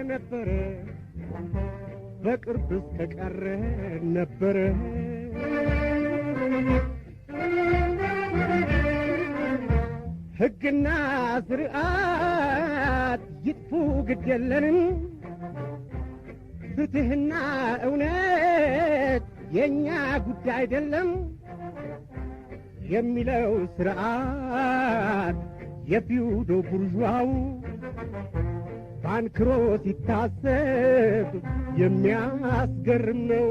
ነበር በቅርብ ተቀረ ነበር ሕግና ስርዓት ይጥፉ ግድ የለንም ፍትህና እውነት የኛ ጉዳይ አይደለም የሚለው ስርዓት የፊውዶ ቡርዥዋው ባንክሮ ሲታሰብ የሚያስገርም ነው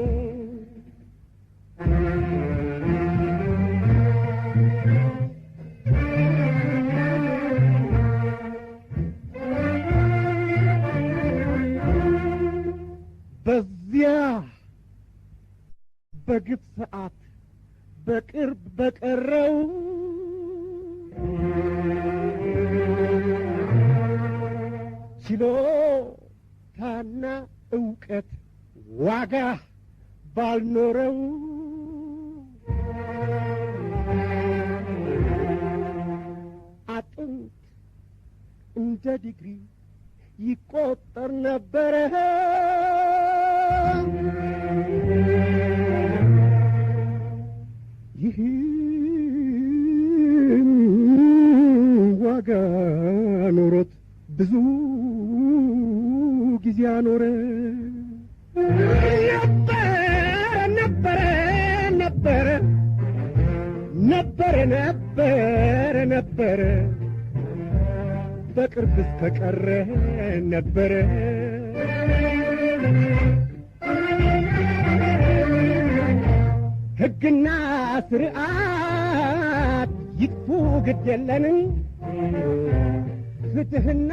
በዚያ በግፍ ሰዓት በቅርብ በቀረው ችሎታና ዕውቀት ዋጋ ባልኖረው አጥንት እንደ ዲግሪ ይቆጠር ነበረ ይህን ዋጋ ኖሮት ብዙ ጊዜ አኖረ ነበረ በቅርብ እስከቀረ ነበረ ሕግና ስርዓት ይጥፉ ግድ የለንም ፍትህና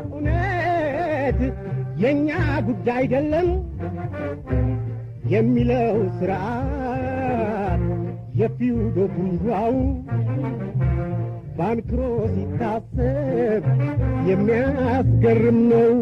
እውነት የኛ ጉዳይ አይደለም የሚለው ስርዓት የፊውዶ ቡርዥዋው ባንክሮ ሲታሰብ የሚያስገርም ነው